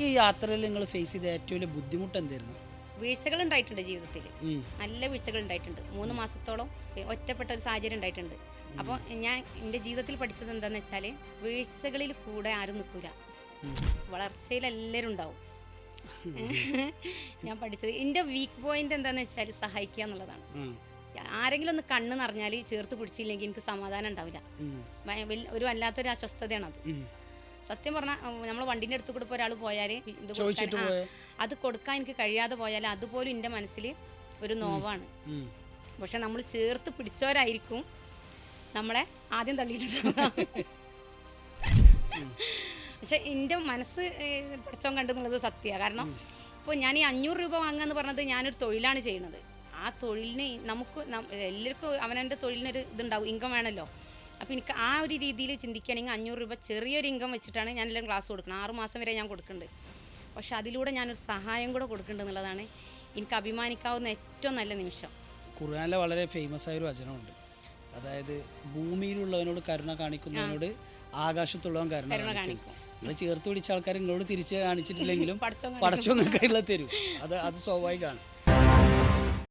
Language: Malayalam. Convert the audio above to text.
ഈ യാത്രയിൽ നിങ്ങൾ ഫേസ് ചെയ്ത ഏറ്റവും വലിയ ബുദ്ധിമുട്ട് എന്തായിരുന്നു? വീഴ്ചകൾ ഉണ്ടായിട്ടുണ്ട് ജീവിതത്തിൽ, നല്ല വീഴ്ചകൾ ഉണ്ടായിട്ടുണ്ട്. 3 മാസത്തോളം ഒറ്റപ്പെട്ട ഒരു സാഹചര്യം ഉണ്ടായിട്ടുണ്ട്. അപ്പോൾ ഞാൻ എൻ്റെ ജീവിതത്തിൽ പഠിച്ചത് എന്താണെന്ന് വെച്ചാൽ, വീഴ്ചകളിൽ കൂടെ ആരും നിൽക്കില്ല, വളർച്ചയിൽ എല്ലാവരും ഉണ്ടാവും. ഞാൻ പഠിച്ചത് എൻ്റെ വീക്ക് പോയിന്റ് എന്താണെന്ന് വെച്ചാൽ സഹായിക്കുക എന്നുള്ളതാണ്. ആരെങ്കിലും ഒന്ന് കണ്ണ് നിറഞ്ഞാൽ ചേർത്ത് പിടിച്ചില്ലെങ്കിൽ എനിക്ക് സമാധാനം ഉണ്ടാവില്ല. ഒരു വല്ലാത്തൊരു അസ്വസ്ഥതയാണത്. സത്യം പറഞ്ഞാൽ നമ്മൾ വണ്ടിൻ്റെ അടുത്ത് കൂടെ ഇപ്പോൾ ഒരാൾ പോയാൽ അത് കൊടുക്കാൻ എനിക്ക് കഴിയാതെ പോയാൽ അതുപോലും എൻ്റെ മനസ്സിൽ ഒരു നോവാണ്. പക്ഷെ നമ്മൾ ചേർത്ത് പിടിച്ചവരായിരിക്കും നമ്മളെ ആദ്യം തള്ളിയിട്ടുണ്ടാവുക. പക്ഷെ എൻ്റെ മനസ്സ് പഠിച്ചോൻ കണ്ടെന്നുള്ളത് സത്യമാണ്. കാരണം ഇപ്പോൾ ഞാൻ ഈ 500 രൂപ വാങ്ങുക പറഞ്ഞത് ഞാനൊരു തൊഴിലാണ് ചെയ്യുന്നത്. ആ തൊഴിലിന് നമുക്ക് എല്ലാവർക്കും അവനവൻ്റെ തൊഴിലിനൊരു ഇതുണ്ടാവും, ഇൻകം വേണമല്ലോ. അപ്പോൾ എനിക്ക് ആ ഒരു രീതിയിൽ ചിന്തിക്കുകയാണെങ്കിൽ 500 രൂപ ചെറിയൊരു ഇൻകം വെച്ചിട്ടാണ് ഞാനെല്ലാം ക്ലാസ് കൊടുക്കുന്നത്. 6 മാസം വരെ ഞാൻ കൊടുക്കുന്നുണ്ട്. പക്ഷെ അതിലൂടെ ഞാനൊരു സഹായം കൂടെ കൊടുക്കുന്നുണ്ട് എന്നുള്ളതാണ് എനിക്ക് അഭിമാനിക്കാവുന്ന ഏറ്റവും നല്ല നിമിഷം. ഖുർആനിലെ വളരെ ഫേമസ് ആയൊരു വചനമുണ്ട്, അതായത് ഭൂമിയിലുള്ളവനോട് കരുണ കാണിക്കുന്നവനോട് ആകാശത്തുള്ളവൻ കരുണ കാണിക്കും. നിങ്ങൾ ചേർത്ത് പിടിച്ച ആൾക്കാർ നിങ്ങളോട് തിരിച്ച് കാണിച്ചിട്ടില്ലെങ്കിലും പടച്ചോങ്ങൾക്കുള്ള തരും. അത് സ്വാഭാവികമാണ്.